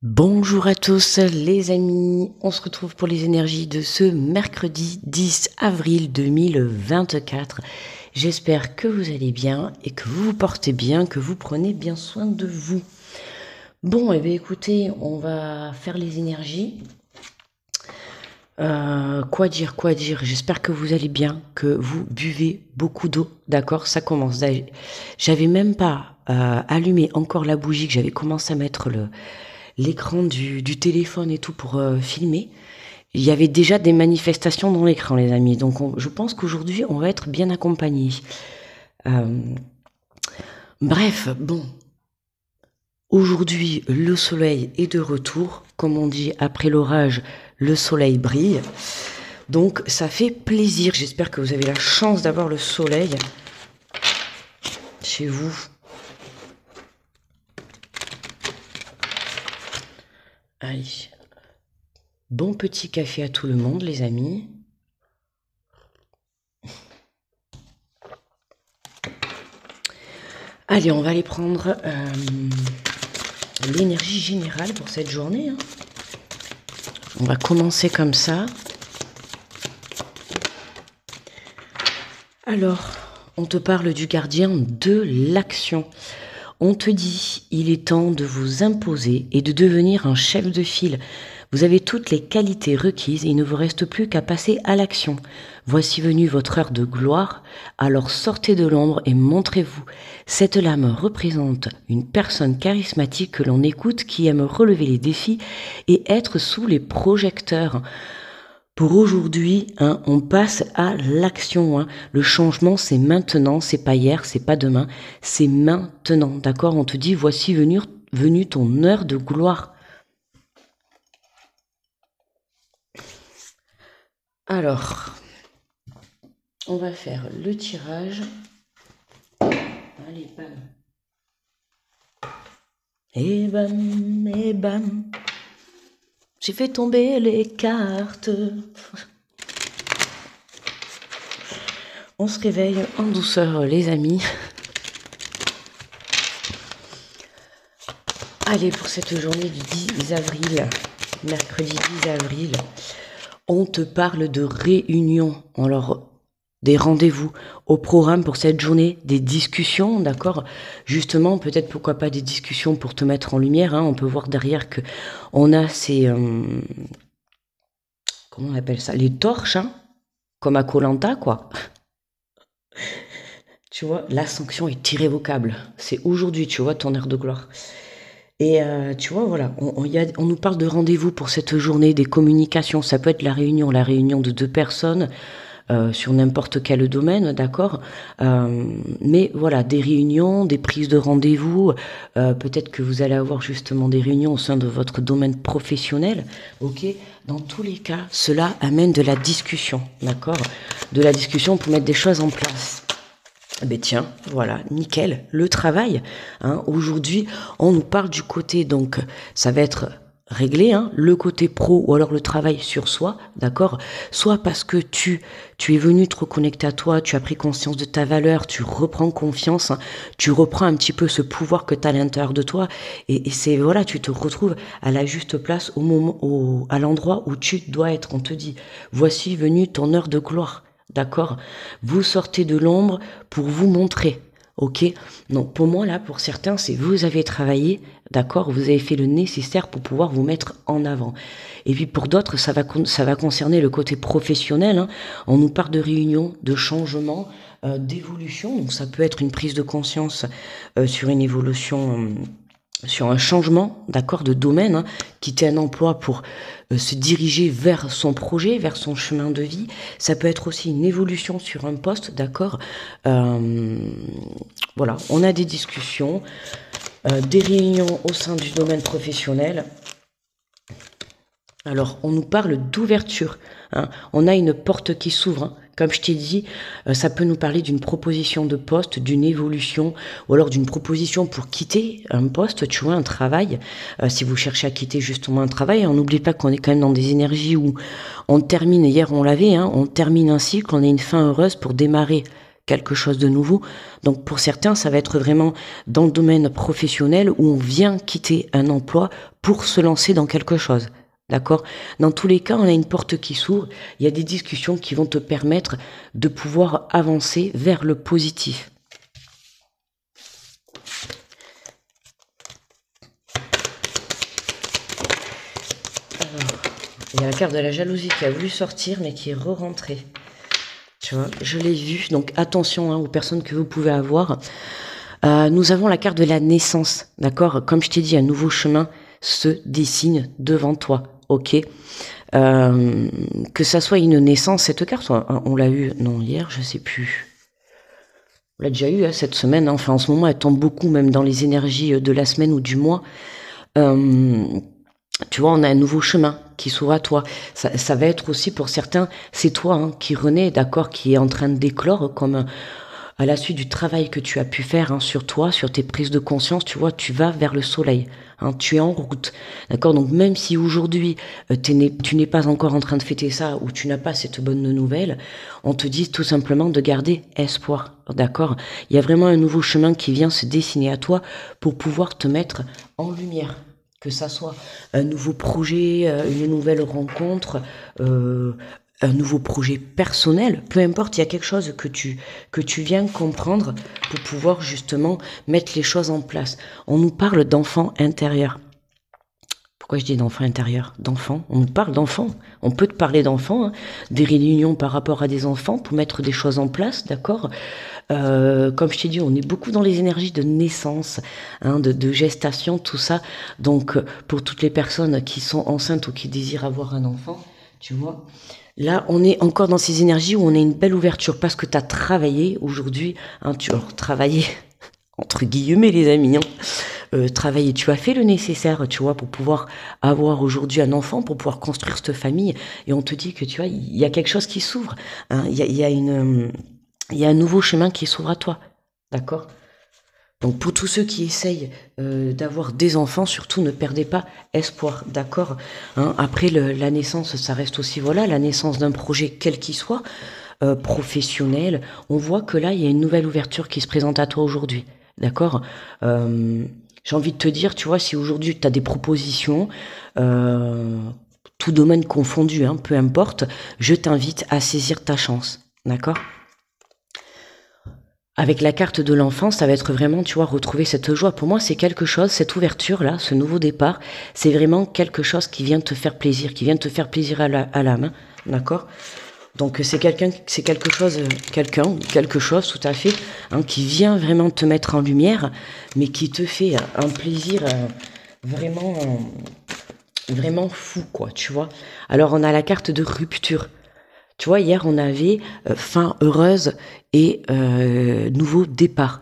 Bonjour à tous les amis, on se retrouve pour les énergies de ce mercredi 10 avril 2024. J'espère que vous allez bien et que vous vous portez bien, que vous prenez bien soin de vous. Bon, et bien écoutez, on va faire les énergies. Quoi dire, j'espère que vous allez bien, que vous buvez beaucoup d'eau, d'accord, ça commence. J'avais même pas allumé encore la bougie, que j'avais commencé à mettre l'écran du téléphone et tout pour filmer. Il y avait déjà des manifestations dans l'écran, les amis, donc je pense qu'aujourd'hui on va être bien accompagnés. Bref, bon, aujourd'hui le soleil est de retour, comme on dit, après l'orage, le soleil brille. Donc ça fait plaisir, j'espère que vous avez la chance d'avoir le soleil chez vous. Allez, bon petit café à tout le monde les amis. Allez, on va aller prendre l'énergie générale pour cette journée. On va commencer comme ça. Alors, on te parle du gardien de l'action. On te dit, il est temps de vous imposer et de devenir un chef de file. Vous avez toutes les qualités requises et il ne vous reste plus qu'à passer à l'action. Voici venue votre heure de gloire, alors sortez de l'ombre et montrez-vous. Cette lame représente une personne charismatique que l'on écoute, qui aime relever les défis et être sous les projecteurs. Pour aujourd'hui, on passe à l'action. Le changement, c'est maintenant, c'est pas hier, c'est pas demain, c'est maintenant. D'accord? On te dit, voici venue ton heure de gloire. Alors, on va faire le tirage. Allez, bam. Et bam, et bam. J'ai fait tomber les cartes. On se réveille en douceur, les amis. Allez, pour cette journée du 10 avril, mercredi 10 avril, on te parle de réunion. Alors, des rendez-vous au programme pour cette journée, des discussions, d'accord? Justement, peut-être pourquoi pas des discussions pour te mettre en lumière. On peut voir derrière que on a ces... comment on appelle ça? Les torches, comme à Koh-Lanta, quoi. Tu vois, la sanction est irrévocable. C'est aujourd'hui, tu vois, ton heure de gloire. Et tu vois, voilà, on nous parle de rendez-vous pour cette journée, des communications. Ça peut être la réunion de deux personnes sur n'importe quel domaine, d'accord. Mais voilà, des réunions, des prises de rendez-vous. Peut-être que vous allez avoir justement des réunions au sein de votre domaine professionnel, ok. Dans tous les cas, cela amène de la discussion, d'accord. De la discussion pour mettre des choses en place. Ben tiens, voilà, nickel, le travail. Aujourd'hui, on nous parle du côté, donc, ça va être réglé, le côté pro ou alors le travail sur soi, d'accord. Soit parce que tu es venu te reconnecter à toi, tu as pris conscience de ta valeur, tu reprends confiance, tu reprends un petit peu ce pouvoir que tu as à l'intérieur de toi, et c'est, voilà, tu te retrouves à la juste place au moment, à l'endroit où tu dois être. On te dit, voici venue ton heure de gloire. D'accord? Vous sortez de l'ombre pour vous montrer. Ok? Donc pour moi là, pour certains, c'est vous avez travaillé, d'accord? Vous avez fait le nécessaire pour pouvoir vous mettre en avant. Et puis pour d'autres, ça va concerner le côté professionnel. On nous parle de réunion, de changement, d'évolution. Donc ça peut être une prise de conscience sur une évolution. Sur un changement, d'accord, de domaine, quitter un emploi pour se diriger vers son projet, vers son chemin de vie. Ça peut être aussi une évolution sur un poste, d'accord. Voilà, on a des discussions, des réunions au sein du domaine professionnel. Alors, on nous parle d'ouverture. On a une porte qui s'ouvre. Comme je t'ai dit, ça peut nous parler d'une proposition de poste, d'une évolution, ou alors d'une proposition pour quitter un poste, tu vois, un travail. Si vous cherchez à quitter justement un travail, on n'oublie pas qu'on est quand même dans des énergies où on termine, hier on l'avait, on termine un cycle, on a une fin heureuse pour démarrer quelque chose de nouveau. Donc pour certains, ça va être vraiment dans le domaine professionnel où on vient quitter un emploi pour se lancer dans quelque chose. D'accord? Dans tous les cas, on a une porte qui s'ouvre, il y a des discussions qui vont te permettre de pouvoir avancer vers le positif. Alors, il y a la carte de la jalousie qui a voulu sortir mais qui est re-rentrée. Tu vois, je l'ai vu, donc attention aux personnes que vous pouvez avoir. Nous avons la carte de la naissance, d'accord? Comme je t'ai dit, un nouveau chemin se dessine devant toi, ok? Que ça soit une naissance, cette carte, on l'a eu, non, hier, je sais plus. On l'a déjà eu cette semaine, enfin en ce moment elle tombe beaucoup, même dans les énergies de la semaine ou du mois. Tu vois, on a un nouveau chemin qui s'ouvre à toi. Ça va être aussi pour certains, c'est toi qui renaît, d'accord, qui est en train de d'éclore comme à la suite du travail que tu as pu faire sur toi, sur tes prises de conscience, tu vois, tu vas vers le soleil. Tu es en route, d'accord. Donc même si aujourd'hui tu n'es pas encore en train de fêter ça ou tu n'as pas cette bonne nouvelle, on te dit tout simplement de garder espoir, d'accord. Il y a vraiment un nouveau chemin qui vient se dessiner à toi pour pouvoir te mettre en lumière. Que ça soit un nouveau projet, une nouvelle rencontre, un nouveau projet personnel, peu importe, il y a quelque chose que tu viens comprendre pour pouvoir justement mettre les choses en place. On nous parle d'enfant intérieur. Pourquoi je dis d'enfant intérieur? D'enfant, on nous parle d'enfant. On peut te parler d'enfant, des réunions par rapport à des enfants pour mettre des choses en place, d'accord. Comme je t'ai dit, on est beaucoup dans les énergies de naissance, de gestation, tout ça. Donc, pour toutes les personnes qui sont enceintes ou qui désirent avoir un enfant, tu vois, là, on est encore dans ces énergies où on a une belle ouverture parce que tu as travaillé aujourd'hui, tu as travaillé, entre guillemets les amis, travailler, tu as fait le nécessaire, tu vois, pour pouvoir avoir aujourd'hui un enfant, pour pouvoir construire cette famille, et on te dit que, tu vois, il y a quelque chose qui s'ouvre, il y a un nouveau chemin qui s'ouvre à toi, d'accord? Donc pour tous ceux qui essayent d'avoir des enfants, surtout ne perdez pas espoir, d'accord? Après la naissance, ça reste aussi, voilà, la naissance d'un projet quel qu'il soit, professionnel, on voit que là, il y a une nouvelle ouverture qui se présente à toi aujourd'hui, d'accord? J'ai envie de te dire, tu vois, si aujourd'hui tu as des propositions, tout domaine confondu, peu importe, je t'invite à saisir ta chance, d'accord? Avec la carte de l'enfant, ça va être vraiment, tu vois, retrouver cette joie. Pour moi, c'est quelque chose, cette ouverture-là, ce nouveau départ, c'est vraiment quelque chose qui vient te faire plaisir, qui vient te faire plaisir à l'âme, d'accord? Donc c'est quelque chose tout à fait, qui vient vraiment te mettre en lumière, mais qui te fait un plaisir vraiment, vraiment fou, quoi, tu vois. Alors on a la carte de rupture. Tu vois, hier on avait fin heureuse et nouveau départ.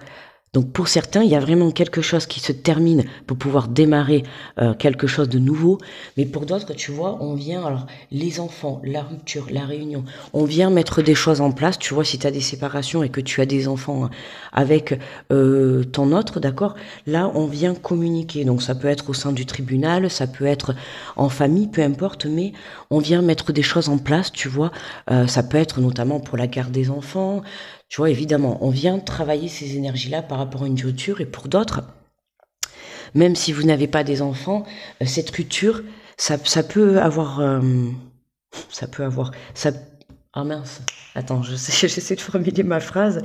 Donc pour certains, il y a vraiment quelque chose qui se termine pour pouvoir démarrer quelque chose de nouveau. Mais pour d'autres, tu vois, on vient, alors les enfants, la rupture, la réunion, on vient mettre des choses en place. Tu vois, si tu as des séparations et que tu as des enfants avec ton autre, d'accord, là on vient communiquer. Donc ça peut être au sein du tribunal, ça peut être en famille, peu importe, mais on vient mettre des choses en place, tu vois. Ça peut être notamment pour la garde des enfants. Tu vois, évidemment, on vient travailler ces énergies-là par rapport à une rupture. Et pour d'autres, même si vous n'avez pas des enfants, cette rupture, ça peut avoir... Ah mince, attends, j'essaie de formuler ma phrase.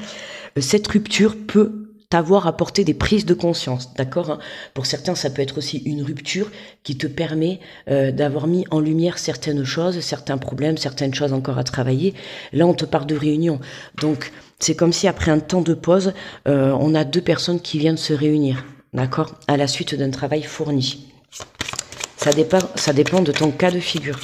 Cette rupture peut t'avoir apporté des prises de conscience, d'accord? Pour certains, ça peut être aussi une rupture qui te permet d'avoir mis en lumière certaines choses, certains problèmes, certaines choses encore à travailler. Là, on te parle de réunion. Donc, c'est comme si après un temps de pause, on a deux personnes qui viennent se réunir, d'accord? À la suite d'un travail fourni. Ça dépend de ton cas de figure.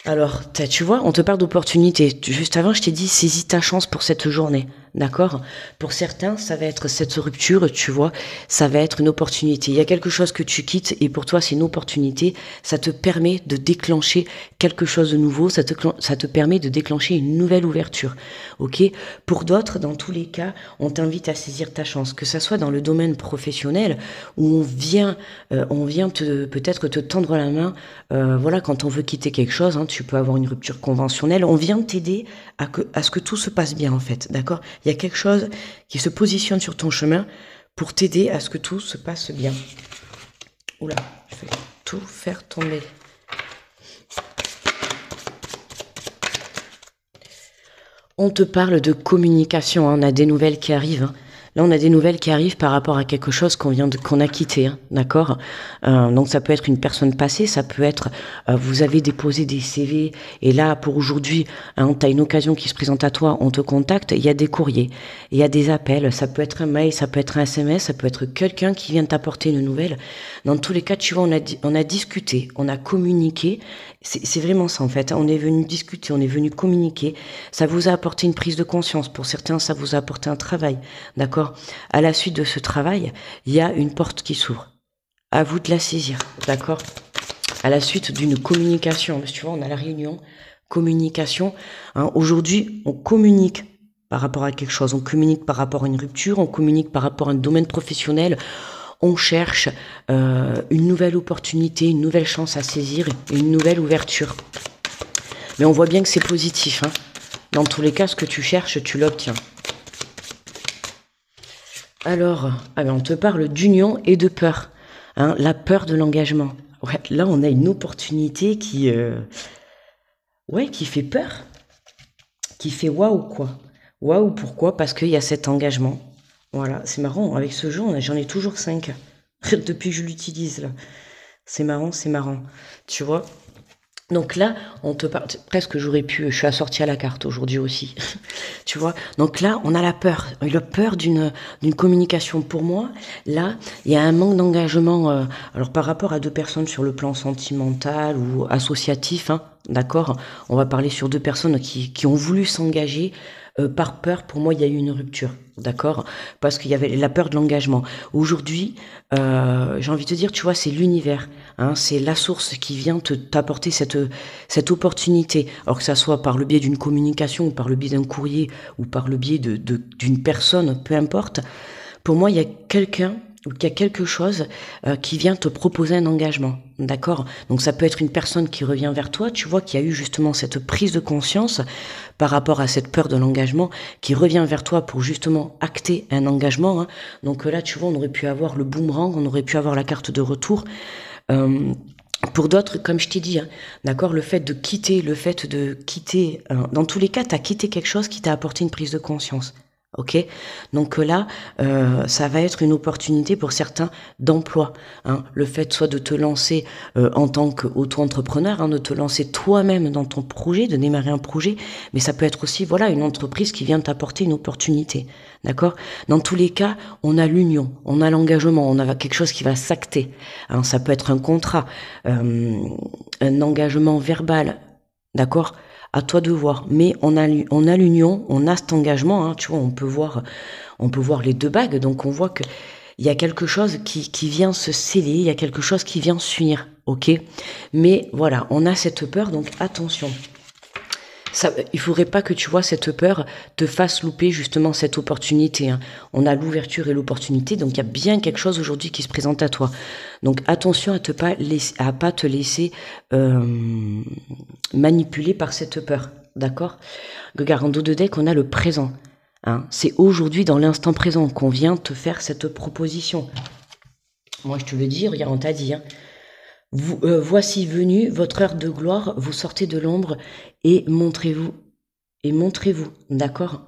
Alors, tu vois, on te parle d'opportunité. Juste avant, je t'ai dit, saisis ta chance pour cette journée. D'accord? Pour certains, ça va être cette rupture, tu vois, ça va être une opportunité. Il y a quelque chose que tu quittes et pour toi, c'est une opportunité. Ça te permet de déclencher quelque chose de nouveau, ça te permet de déclencher une nouvelle ouverture. Ok? Pour d'autres, dans tous les cas, on t'invite à saisir ta chance, que ça soit dans le domaine professionnel où on vient peut-être te tendre la main. Voilà, quand on veut quitter quelque chose, hein, tu peux avoir une rupture conventionnelle. On vient t'aider à ce que tout se passe bien en fait, d'accord? Il y a quelque chose qui se positionne sur ton chemin pour t'aider à ce que tout se passe bien. Oula, je vais tout faire tomber. On te parle de communication, hein, on a des nouvelles qui arrivent. Hein. Là, on a des nouvelles qui arrivent par rapport à quelque chose qu'on a quitté, hein, d'accord. Donc, ça peut être une personne passée, ça peut être vous avez déposé des CV et là, pour aujourd'hui, hein, tu as une occasion qui se présente à toi, on te contacte, il y a des courriers, il y a des appels, ça peut être un mail, ça peut être un SMS, ça peut être quelqu'un qui vient t'apporter une nouvelle. Dans tous les cas, tu vois, on a discuté, on a communiqué. C'est vraiment ça en fait. On est venu discuter, on est venu communiquer. Ça vous a apporté une prise de conscience. Pour certains, ça vous a apporté un travail. D'accord? À la suite de ce travail, il y a une porte qui s'ouvre. À vous de la saisir. D'accord? À la suite d'une communication. Parce que tu vois, on a la réunion. Communication. Hein, aujourd'hui, on communique par rapport à quelque chose. On communique par rapport à une rupture. On communique par rapport à un domaine professionnel. On cherche une nouvelle opportunité, une nouvelle chance à saisir, une nouvelle ouverture. Mais on voit bien que c'est positif. Hein. Dans tous les cas, ce que tu cherches, tu l'obtiens. Alors, on te parle d'union et de peur. Hein, la peur de l'engagement. Ouais, là, on a une opportunité qui fait peur. Qui fait waouh, quoi. Waouh, pourquoi? Parce qu'il y a cet engagement. Voilà, c'est marrant, avec ce jeu, j'en ai toujours 5 depuis que je l'utilise là. C'est marrant, tu vois. Donc là, on te parle, presque j'aurais pu, je suis assortie à la carte aujourd'hui aussi, tu vois. Donc là, on a la peur d'une communication. Pour moi, là, il y a un manque d'engagement, alors par rapport à deux personnes sur le plan sentimental ou associatif, hein, d'accord. On va parler sur deux personnes qui ont voulu s'engager. Par peur, pour moi, il y a eu une rupture, d'accord? Parce qu'il y avait la peur de l'engagement. Aujourd'hui, j'ai envie de te dire, tu vois, c'est l'univers, hein, c'est la source qui vient t'apporter cette opportunité. Alors que ça soit par le biais d'une communication, ou par le biais d'un courrier, ou par le biais d'une personne, peu importe. Pour moi, il y a quelqu'un ou qu'il y a quelque chose qui vient te proposer un engagement, d'accord? Donc ça peut être une personne qui revient vers toi, tu vois, qui a eu justement cette prise de conscience par rapport à cette peur de l'engagement, qui revient vers toi pour justement acter un engagement. Hein. Donc là, tu vois, on aurait pu avoir le boomerang, on aurait pu avoir la carte de retour. Pour d'autres, comme je t'ai dit, hein, d'accord, le fait de quitter, dans tous les cas, tu as quitté quelque chose qui t'a apporté une prise de conscience. Ok, donc là, ça va être une opportunité pour certains d'emploi. Hein. Le fait soit de te lancer en tant qu'auto-entrepreneur, hein, de te lancer toi-même dans ton projet, de démarrer un projet, mais ça peut être aussi voilà une entreprise qui vient t'apporter une opportunité. D'accord? Dans tous les cas, on a l'union, on a l'engagement, on a quelque chose qui va s'acter. Hein, ça peut être un contrat, un engagement verbal. D'accord? À toi de voir. Mais on a l'union, on a cet engagement, hein, tu vois, on peut voir les deux bagues, donc on voit que il y a quelque chose qui vient se sceller, il y a quelque chose qui vient s'unir, ok? Mais voilà, on a cette peur, donc attention. Il faudrait pas que tu vois cette peur te fasse louper justement cette opportunité. Hein. On a l'ouverture et l'opportunité, donc il y a bien quelque chose aujourd'hui qui se présente à toi. Donc attention à pas te laisser manipuler par cette peur, d'accord? Regarde, en dos de deck, on a le présent. Hein. C'est aujourd'hui, dans l'instant présent, qu'on vient te faire cette proposition. Moi, je te le dis, regarde, on t'a dit, hein. Voici venue votre heure de gloire, vous sortez de l'ombre et montrez-vous. D'accord?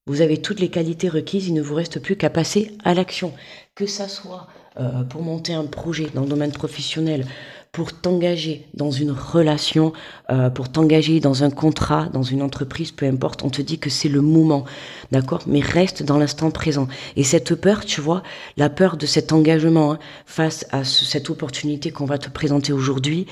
Vous avez toutes les qualités requises, il ne vous reste plus qu'à passer à l'action. Que ça soit pour monter un projet dans le domaine professionnel, pour t'engager dans une relation, pour t'engager dans un contrat, dans une entreprise, peu importe, on te dit que c'est le moment, d'accord? Mais reste dans l'instant présent. Et cette peur, tu vois, la peur de cet engagement, hein, face à cette opportunité qu'on va te présenter aujourd'hui,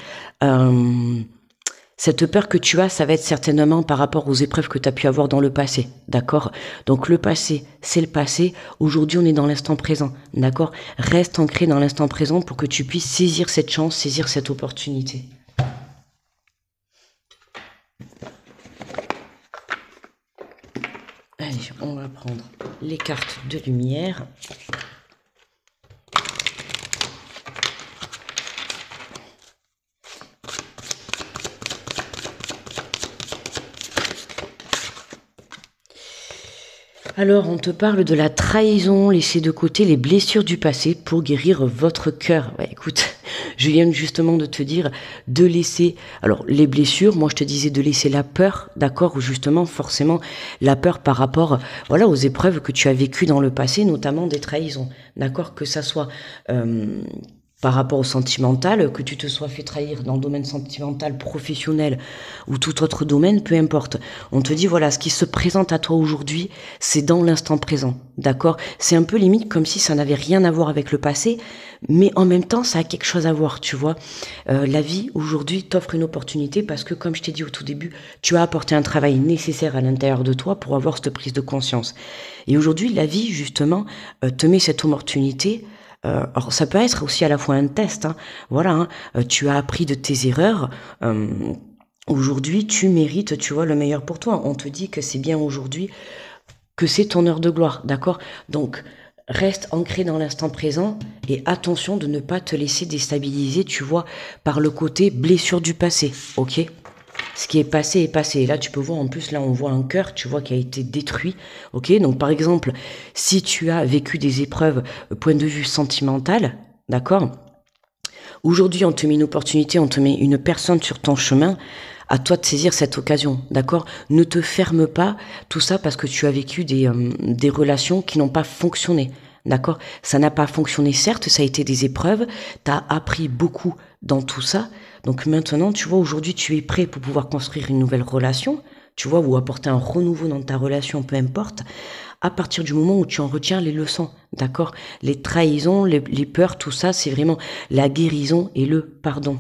Cette peur que tu as, ça va être certainement par rapport aux épreuves que tu as pu avoir dans le passé, d'accord? Donc le passé, c'est le passé. Aujourd'hui, on est dans l'instant présent, d'accord? Reste ancré dans l'instant présent pour que tu puisses saisir cette chance, saisir cette opportunité. Allez, on va prendre les cartes de lumière. Alors, on te parle de la trahison, laisser de côté les blessures du passé pour guérir votre cœur. Ouais, écoute, je viens justement de te dire de laisser, alors les blessures, moi je te disais de laisser la peur, d'accord, ou justement forcément la peur par rapport, voilà, aux épreuves que tu as vécues dans le passé, notamment des trahisons, d'accord, que ça soit par rapport au sentimental, que tu te sois fait trahir dans le domaine sentimental, professionnel ou tout autre domaine, peu importe. On te dit, voilà, ce qui se présente à toi aujourd'hui, c'est dans l'instant présent, d'accord? C'est un peu limite comme si ça n'avait rien à voir avec le passé, mais en même temps, ça a quelque chose à voir, tu vois. La vie, aujourd'hui, t'offre une opportunité parce que, comme je t'ai dit au tout début, tu as apporté un travail nécessaire à l'intérieur de toi pour avoir cette prise de conscience. Et aujourd'hui, la vie, justement, te met cette opportunité. Alors ça peut être aussi à la fois un test, hein. Voilà, hein. Tu as appris de tes erreurs. Aujourd'hui, tu mérites, tu vois, le meilleur pour toi. On te dit que c'est bien aujourd'hui, que c'est ton heure de gloire, d'accord? Donc, reste ancré dans l'instant présent et attention de ne pas te laisser déstabiliser, tu vois, par le côté blessure du passé, ok? Ce qui est passé est passé. Et là, tu peux voir, en plus, là, on voit un cœur, tu vois, qui a été détruit. Ok, donc par exemple, si tu as vécu des épreuves, point de vue sentimental, d'accord? Aujourd'hui, on te met une opportunité, on te met une personne sur ton chemin. À toi de saisir cette occasion, d'accord? Ne te ferme pas, tout ça parce que tu as vécu des relations qui n'ont pas fonctionné, d'accord? Ça n'a pas fonctionné, certes, ça a été des épreuves, tu as appris beaucoup dans tout ça. Donc maintenant, tu vois, aujourd'hui, tu es prêt pour pouvoir construire une nouvelle relation, tu vois, ou apporter un renouveau dans ta relation, peu importe, à partir du moment où tu en retiens les leçons, d'accord? Les trahisons, les peurs, tout ça, c'est vraiment la guérison et le pardon.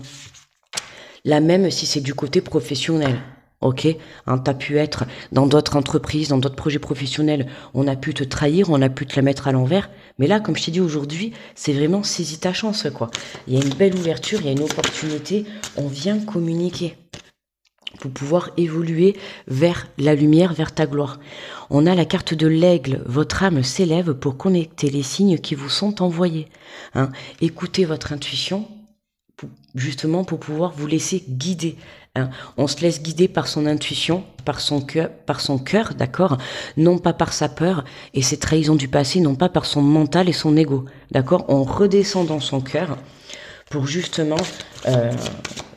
Là même si c'est du côté professionnel, ok, hein, tu as pu être dans d'autres entreprises, dans d'autres projets professionnels, on a pu te trahir, on a pu te la mettre à l'envers, mais là, comme je t'ai dit aujourd'hui, c'est vraiment saisis ta chance, quoi. Il y a une belle ouverture, il y a une opportunité, on vient communiquer pour pouvoir évoluer vers la lumière, vers ta gloire. On a la carte de l'aigle, votre âme s'élève pour connecter les signes qui vous sont envoyés. Hein. Écoutez votre intuition, justement pour pouvoir vous laisser guider. Hein. On se laisse guider par son intuition, par son cœur, d'accord, non pas par sa peur et ses trahisons du passé, non pas par son mental et son ego, d'accord. On redescend dans son cœur pour justement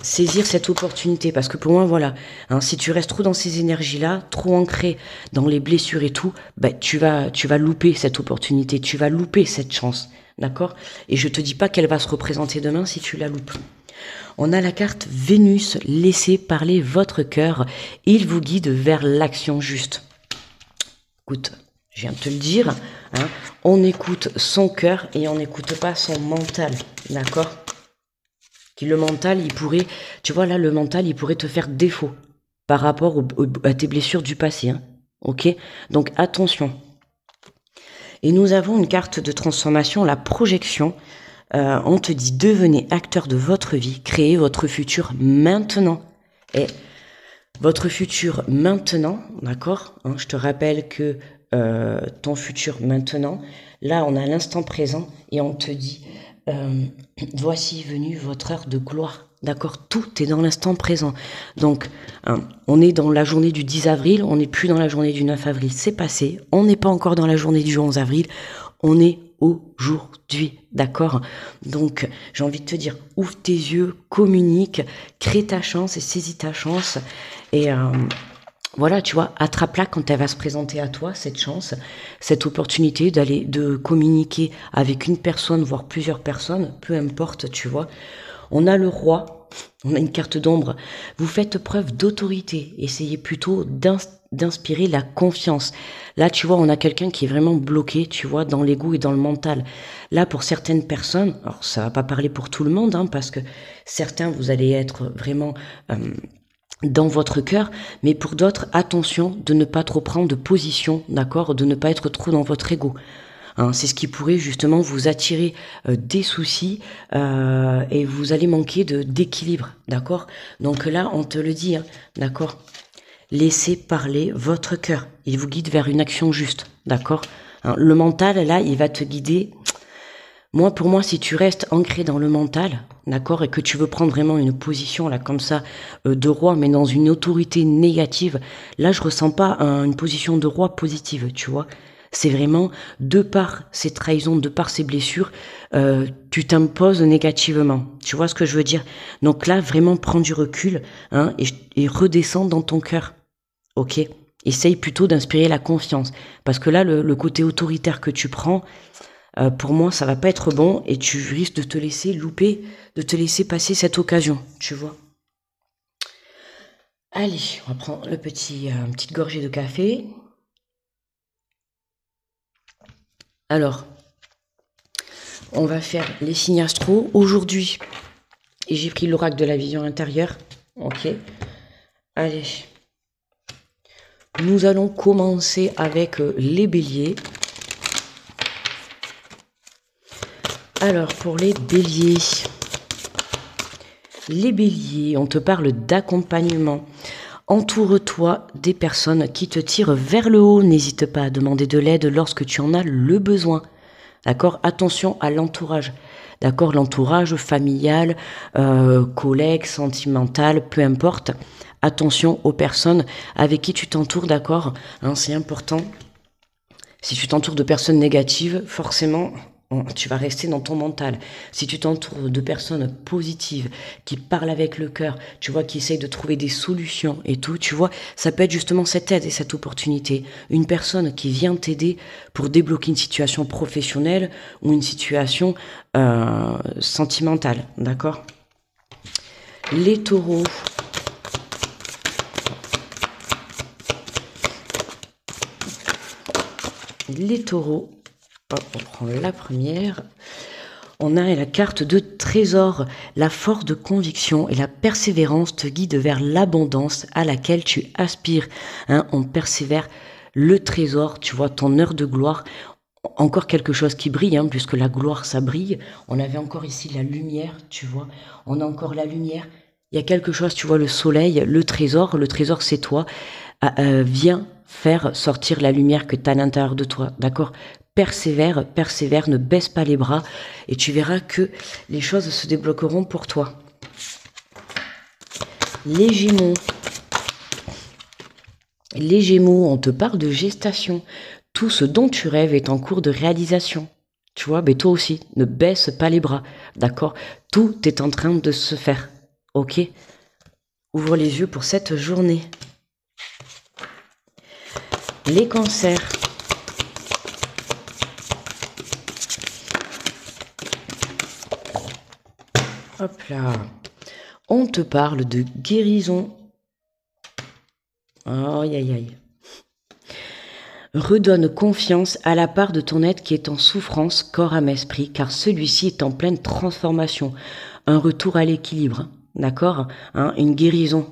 saisir cette opportunité, parce que pour moi, voilà, hein, si tu restes trop dans ces énergies-là, trop ancré dans les blessures et tout, bah, tu vas louper cette opportunité, tu vas louper cette chance, d'accord? Et je te dis pas qu'elle va se représenter demain si tu la loupes. On a la carte Vénus, laissez parler votre cœur, il vous guide vers l'action juste. Écoute, je viens de te le dire, hein, on écoute son cœur et on n'écoute pas son mental, d'accord? Qui le mental, il pourrait, tu vois là, le mental, il pourrait te faire défaut par rapport à tes blessures du passé, hein, ok? Donc attention. Et nous avons une carte de transformation, la projection. On te dit, devenez acteur de votre vie, créez votre futur maintenant. Et votre futur maintenant, d'accord, hein, je te rappelle que ton futur maintenant, là on a l'instant présent et on te dit, voici venue votre heure de gloire. D'accord, tout est dans l'instant présent. Donc, hein, on est dans la journée du 10 avril, on n'est plus dans la journée du 9 avril, c'est passé. On n'est pas encore dans la journée du 11 avril, on est aujourd'hui, d'accord? Donc, j'ai envie de te dire, ouvre tes yeux, communique, crée ta chance et saisis ta chance. Et voilà, tu vois, attrape-la quand elle va se présenter à toi, cette chance, cette opportunité de communiquer avec une personne, voire plusieurs personnes, peu importe, tu vois. On a le roi, on a une carte d'ombre. Vous faites preuve d'autorité. Essayez plutôt d'inspirer la confiance. Là, tu vois, on a quelqu'un qui est vraiment bloqué, tu vois, dans l'ego et dans le mental. Là, pour certaines personnes, alors ça va pas parler pour tout le monde, hein, parce que certains, vous allez être vraiment dans votre cœur, mais pour d'autres, attention de ne pas trop prendre de position, d'accord, de ne pas être trop dans votre ego. Hein, c'est ce qui pourrait justement vous attirer des soucis et vous allez manquer d'équilibre, d'accord. Donc là, on te le dit, hein, d'accord. Laissez parler votre cœur. Il vous guide vers une action juste, d'accord. Hein, le mental, là, il va te guider. Pour moi, si tu restes ancré dans le mental, d'accord, et que tu veux prendre vraiment une position là comme ça de roi, mais dans une autorité négative, là, je ressens pas une position de roi positive, tu vois. C'est vraiment, de par ces trahisons, de par ces blessures, tu t'imposes négativement. Tu vois ce que je veux dire? Donc là, vraiment, prends du recul hein, et redescends dans ton cœur, ok. Essaye plutôt d'inspirer la confiance, parce que là, le côté autoritaire que tu prends, pour moi, ça va pas être bon et tu risques de te laisser louper, de te laisser passer cette occasion, tu vois. Allez, on va prendre une petite gorgée de café. Alors, on va faire les signes astro aujourd'hui. Et j'ai pris l'oracle de la vision intérieure. Ok. Allez. Nous allons commencer avec les béliers. Alors, pour les béliers, on te parle d'accompagnement. Entoure-toi des personnes qui te tirent vers le haut. N'hésite pas à demander de l'aide lorsque tu en as le besoin. D'accord? Attention à l'entourage. D'accord? L'entourage familial, collègue, sentimental, peu importe. Attention aux personnes avec qui tu t'entoures, d'accord? Hein, c'est important. Si tu t'entoures de personnes négatives, forcément, tu vas rester dans ton mental. Si tu t'entoures de personnes positives, qui parlent avec le cœur, tu vois, qui essayent de trouver des solutions et tout, tu vois, ça peut être justement cette aide et cette opportunité. Une personne qui vient t'aider pour débloquer une situation professionnelle ou une situation sentimentale, d'accord? Les taureaux. Les taureaux. On prend la première. On a la carte de trésor. La force de conviction et la persévérance te guident vers l'abondance à laquelle tu aspires. Hein, on persévère. Le trésor, tu vois, ton heure de gloire. Encore quelque chose qui brille, hein, puisque la gloire, ça brille. On avait encore ici la lumière, tu vois. On a encore la lumière. Il y a quelque chose, tu vois, le soleil, le trésor c'est toi. Viens faire sortir la lumière que tu as à l'intérieur de toi, d'accord? Persévère, ne baisse pas les bras et tu verras que les choses se débloqueront pour toi. Les Gémeaux. Les Gémeaux, on te parle de gestation. Tout ce dont tu rêves est en cours de réalisation. Tu vois, mais toi aussi, ne baisse pas les bras, d'accord? Tout est en train de se faire, ok? Ouvre les yeux pour cette journée. Les Cancers. Hop là. On te parle de guérison. Aïe, aïe, aïe. Redonne confiance à la part de ton être qui est en souffrance, corps, âme, esprit, car celui-ci est en pleine transformation. Un retour à l'équilibre, d'accord, hein, une guérison.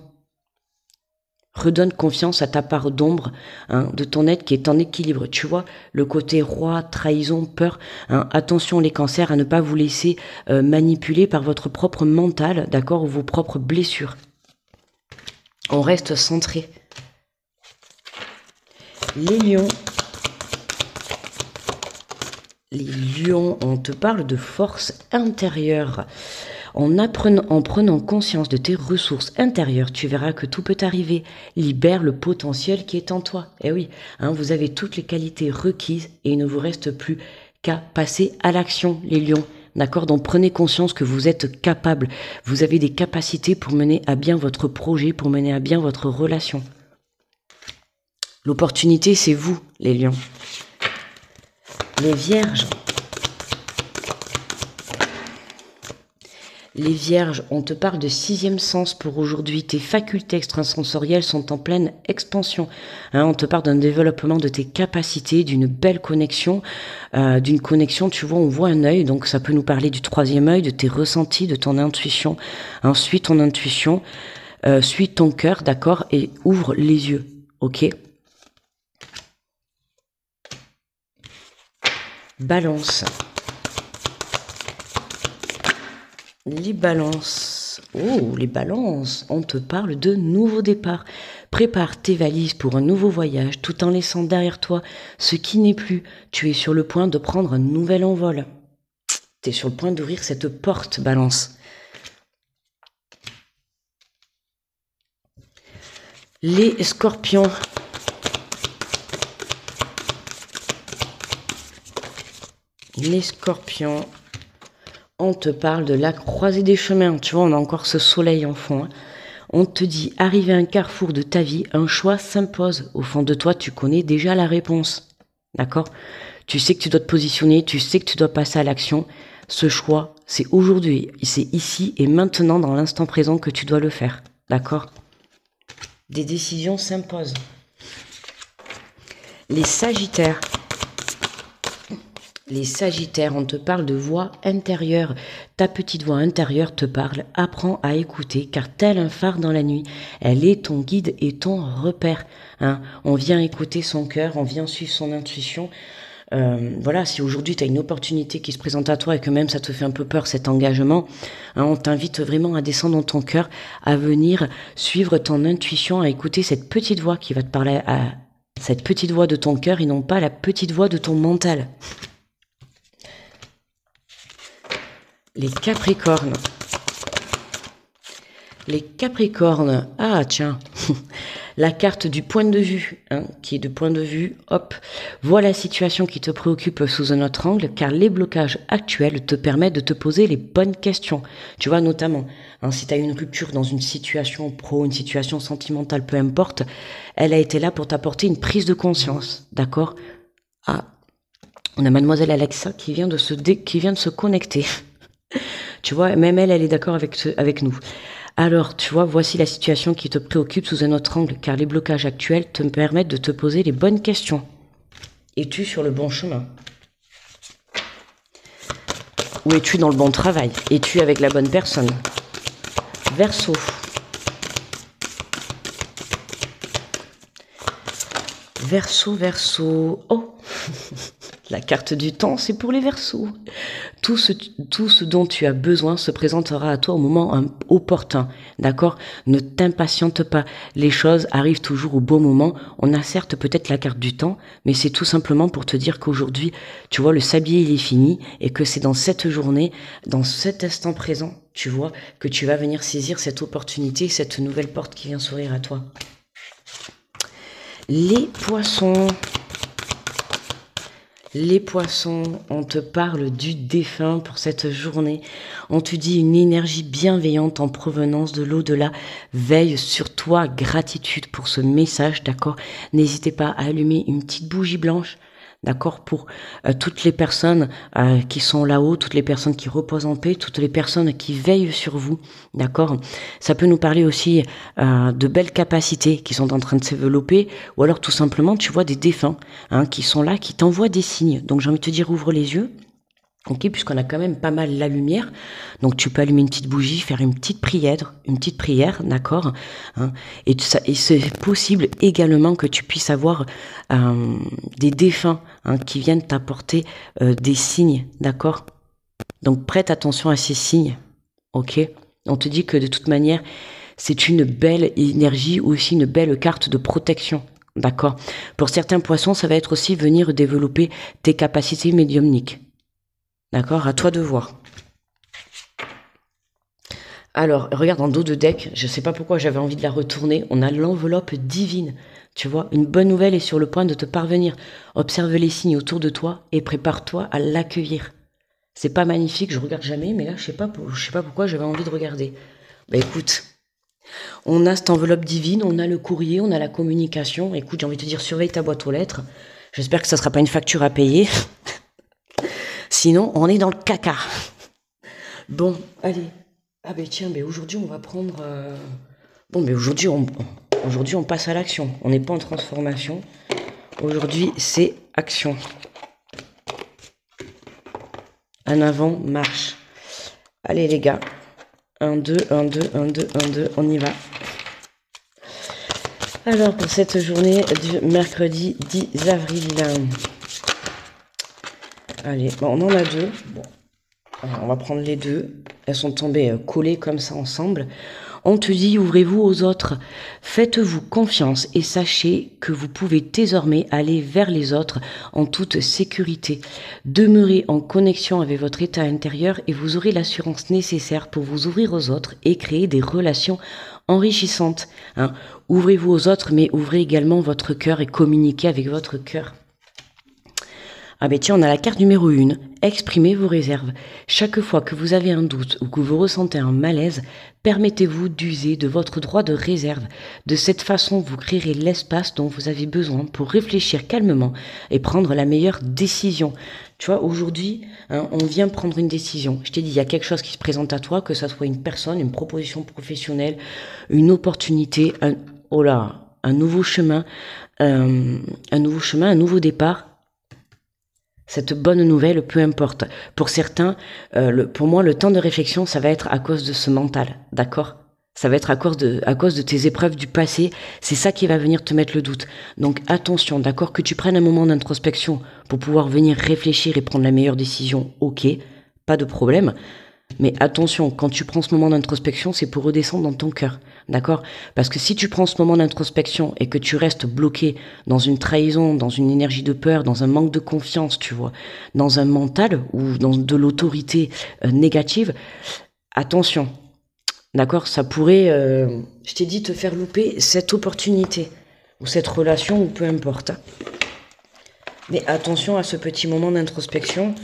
Redonne confiance à ta part d'ombre, hein, de ton être qui est en équilibre. Tu vois, le côté roi, trahison, peur. Hein, attention les cancers à ne pas vous laisser manipuler par votre propre mental, d'accord, ou vos propres blessures. On reste centré. Les lions. Les lions, on te parle de force intérieure. En prenant conscience de tes ressources intérieures, tu verras que tout peut arriver. Libère le potentiel qui est en toi. Eh oui, hein, vous avez toutes les qualités requises et il ne vous reste plus qu'à passer à l'action, les lions. D'accord? Donc prenez conscience que vous êtes capable. Vous avez des capacités pour mener à bien votre projet, pour mener à bien votre relation. L'opportunité, c'est vous, les lions. Les vierges. Les vierges, on te parle de 6e sens pour aujourd'hui. Tes facultés extrasensorielles sont en pleine expansion. Hein, on te parle d'un développement de tes capacités, d'une belle connexion. D'une connexion, tu vois, on voit un œil. Donc ça peut nous parler du 3e œil, de tes ressentis, de ton intuition. Ensuite, ton intuition. suis ton cœur, d'accord, et ouvre les yeux, ok? Balance. Les balances. Oh, les balances. On te parle de nouveau départ. Prépare tes valises pour un nouveau voyage tout en laissant derrière toi ce qui n'est plus. Tu es sur le point de prendre un nouvel envol. Tu es sur le point d'ouvrir cette porte, balance. Les scorpions. Les scorpions. On te parle de la croisée des chemins. Tu vois, on a encore ce soleil en fond. Hein. On te dit, arrivé à un carrefour de ta vie, un choix s'impose. Au fond de toi, tu connais déjà la réponse. D'accord? Tu sais que tu dois te positionner, tu sais que tu dois passer à l'action. Ce choix, c'est aujourd'hui, c'est ici et maintenant, dans l'instant présent, que tu dois le faire. D'accord? Des décisions s'imposent. Les Sagittaires. Les Sagittaires, on te parle de voix intérieure. Ta petite voix intérieure te parle. Apprends à écouter, car tel un phare dans la nuit, elle est ton guide et ton repère. Hein, on vient écouter son cœur, on vient suivre son intuition. Voilà, si aujourd'hui tu as une opportunité qui se présente à toi et que même ça te fait un peu peur, cet engagement, hein, on t'invite vraiment à descendre dans ton cœur, à venir suivre ton intuition, à écouter cette petite voix qui va te parler à cette petite voix de ton cœur et non pas la petite voix de ton mental. Les Capricornes. Les Capricornes. Ah, tiens. La carte du point de vue, hein, qui est de point de vue, hop. Vois la situation qui te préoccupe sous un autre angle, car les blocages actuels te permettent de te poser les bonnes questions. Tu vois, notamment, hein, si tu as une rupture dans une situation pro, une situation sentimentale, peu importe, elle a été là pour t'apporter une prise de conscience, d'accord? Ah, on a mademoiselle Alexa qui vient de se connecter. Tu vois, même elle est d'accord avec nous. Alors, tu vois, voici la situation qui te préoccupe sous un autre angle, car les blocages actuels te permettent de te poser les bonnes questions. Es-tu sur le bon chemin? Ou es-tu dans le bon travail? Es-tu avec la bonne personne? Verseau. Verseau, Verseau. Oh la carte du temps, c'est pour les Verseaux. Tout ce dont tu as besoin se présentera à toi au moment opportun, d'accord? Ne t'impatiente pas, les choses arrivent toujours au bon moment. On a certes peut-être la carte du temps, mais c'est tout simplement pour te dire qu'aujourd'hui, tu vois, le sablier il est fini et que c'est dans cette journée, dans cet instant présent, tu vois, que tu vas venir saisir cette opportunité, cette nouvelle porte qui vient s'ouvrir à toi. Les poissons. Les poissons, on te parle du défunt pour cette journée. On te dit une énergie bienveillante en provenance de l'au-delà. Veille sur toi, gratitude pour ce message, d'accord? N'hésitez pas à allumer une petite bougie blanche, d'accord? Pour toutes les personnes qui sont là-haut, toutes les personnes qui reposent en paix, toutes les personnes qui veillent sur vous, d'accord? Ça peut nous parler aussi de belles capacités qui sont en train de se développer, ou alors tout simplement, tu vois, des défunts hein, qui sont là, qui t'envoient des signes. Donc j'ai envie de te dire, ouvre les yeux. Ok, puisqu'on a quand même pas mal la lumière, donc tu peux allumer une petite bougie, faire une petite prière, d'accord, hein, et c'est possible également que tu puisses avoir des défunts hein, qui viennent t'apporter des signes, d'accord. Donc prête attention à ces signes, ok. On te dit que de toute manière, c'est une belle énergie ou aussi une belle carte de protection. D'accord. Pour certains poissons, ça va être aussi venir développer tes capacités médiumniques. D'accord, à toi de voir. Alors, regarde en dos de deck, je sais pas pourquoi j'avais envie de la retourner, on a l'enveloppe divine. Tu vois, une bonne nouvelle est sur le point de te parvenir. Observe les signes autour de toi et prépare-toi à l'accueillir. C'est pas magnifique, je regarde jamais, mais là, je sais pas pourquoi j'avais envie de regarder. Bah écoute, on a cette enveloppe divine, on a le courrier, on a la communication. Écoute, j'ai envie de te dire, surveille ta boîte aux lettres. J'espère que ça sera pas une facture à payer. Sinon, on est dans le caca. Bon, allez. Ah ben tiens, ben aujourd'hui on va prendre... Bon, ben aujourd'hui on passe à l'action. On n'est pas en transformation. Aujourd'hui, c'est action. En avant, marche. Allez les gars. 1, 2, 1, 2, 1, 2, 1, 2, on y va. Alors, pour cette journée du mercredi 10 avril. Allez, bon, on en a deux. Bon, alors, on va prendre les deux. Elles sont tombées collées comme ça ensemble. On te dit, ouvrez-vous aux autres, faites-vous confiance et sachez que vous pouvez désormais aller vers les autres en toute sécurité. Demeurez en connexion avec votre état intérieur et vous aurez l'assurance nécessaire pour vous ouvrir aux autres et créer des relations enrichissantes. Hein. Ouvrez-vous aux autres, mais ouvrez également votre cœur et communiquez avec votre cœur. Ah ben tiens, on a la carte numéro 1. Exprimez vos réserves. Chaque fois que vous avez un doute ou que vous ressentez un malaise, permettez-vous d'user de votre droit de réserve. De cette façon, vous créerez l'espace dont vous avez besoin pour réfléchir calmement et prendre la meilleure décision. Tu vois, aujourd'hui, hein, on vient prendre une décision. Je t'ai dit, il y a quelque chose qui se présente à toi, que ça soit une personne, une proposition professionnelle, une opportunité, un nouveau chemin, un nouveau départ. Cette bonne nouvelle, peu importe. Pour certains, pour moi, le temps de réflexion, ça va être à cause de ce mental, d'accord? Ça va être à cause de tes épreuves du passé. C'est ça qui va venir te mettre le doute. Donc attention, d'accord? Que tu prennes un moment d'introspection pour pouvoir venir réfléchir et prendre la meilleure décision, ok, pas de problème. Mais attention, quand tu prends ce moment d'introspection, c'est pour redescendre dans ton cœur, d'accord? Parce que si tu prends ce moment d'introspection et que tu restes bloqué dans une trahison, dans une énergie de peur, dans un manque de confiance, tu vois, dans un mental ou dans de l'autorité négative, attention, d'accord? Ça pourrait, je t'ai dit, te faire louper cette opportunité ou cette relation ou peu importe. Mais attention à ce petit moment d'introspection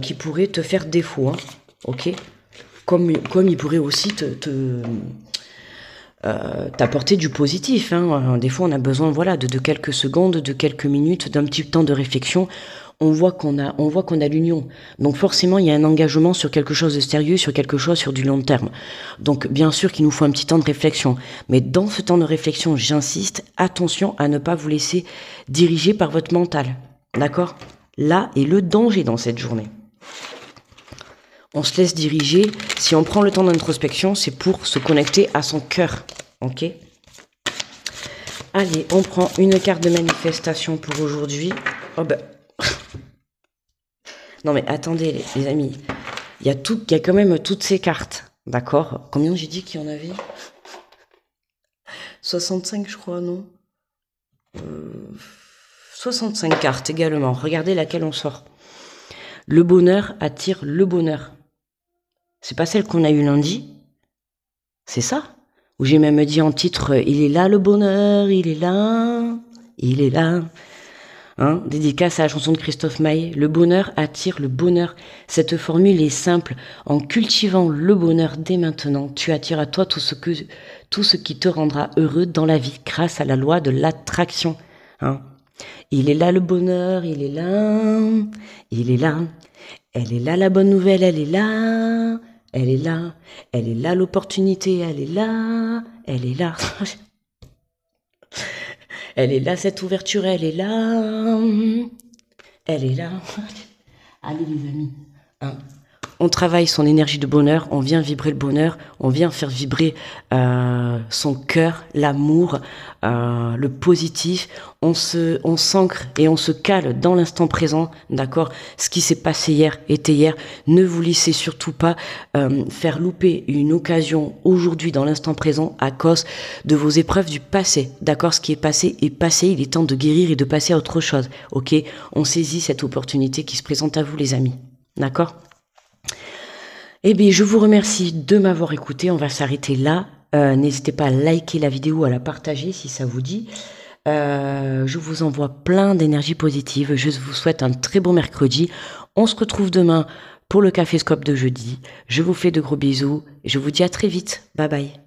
qui pourrait te faire défaut, hein, ok? Comme il pourrait aussi t'apporter du positif. Hein. Des fois, on a besoin de quelques secondes, de quelques minutes, d'un petit temps de réflexion. On voit qu'on a l'union. Donc forcément, il y a un engagement sur quelque chose de sérieux, sur quelque chose sur du long terme. Donc bien sûr qu'il nous faut un petit temps de réflexion. Mais dans ce temps de réflexion, j'insiste, attention à ne pas vous laisser diriger par votre mental. D'accord? Là est le danger dans cette journée. On se laisse diriger. Si on prend le temps d'introspection, c'est pour se connecter à son cœur. Ok? Allez, on prend une carte de manifestation pour aujourd'hui. Oh ben. Non mais attendez les amis. Il y a quand même toutes ces cartes. D'accord? Combien j'ai dit qu'il y en avait? 65 je crois, non 65 cartes également. Regardez laquelle on sort. Le bonheur attire le bonheur. C'est pas celle qu'on a eue lundi? C'est ça? Où j'ai même dit en titre, il est là le bonheur, il est là, il est là. Hein, dédicace à la chanson de Christophe Maé. Le bonheur attire le bonheur. Cette formule est simple. En cultivant le bonheur dès maintenant, tu attires à toi tout ce qui te rendra heureux dans la vie grâce à la loi de l'attraction. Hein. Il est là le bonheur, il est là, il est là. Elle est là la bonne nouvelle, elle est là, elle est là. Elle est là l'opportunité, elle est là, elle est là. Elle est là cette ouverture, elle est là, elle est là. Allez les amis, hein. On travaille son énergie de bonheur, on vient vibrer le bonheur, on vient faire vibrer son cœur, l'amour, le positif. On s'ancre et on se cale dans l'instant présent, d'accord? Ce qui s'est passé hier était hier. Ne vous laissez surtout pas faire louper une occasion aujourd'hui dans l'instant présent à cause de vos épreuves du passé, d'accord? Ce qui est passé, il est temps de guérir et de passer à autre chose, ok? On saisit cette opportunité qui se présente à vous les amis, d'accord? Eh bien, je vous remercie de m'avoir écouté. On va s'arrêter là. N'hésitez pas à liker la vidéo, à la partager si ça vous dit. Je vous envoie plein d'énergie positive. Je vous souhaite un très bon mercredi. On se retrouve demain pour le Caféscope de jeudi. Je vous fais de gros bisous. Je vous dis à très vite. Bye bye.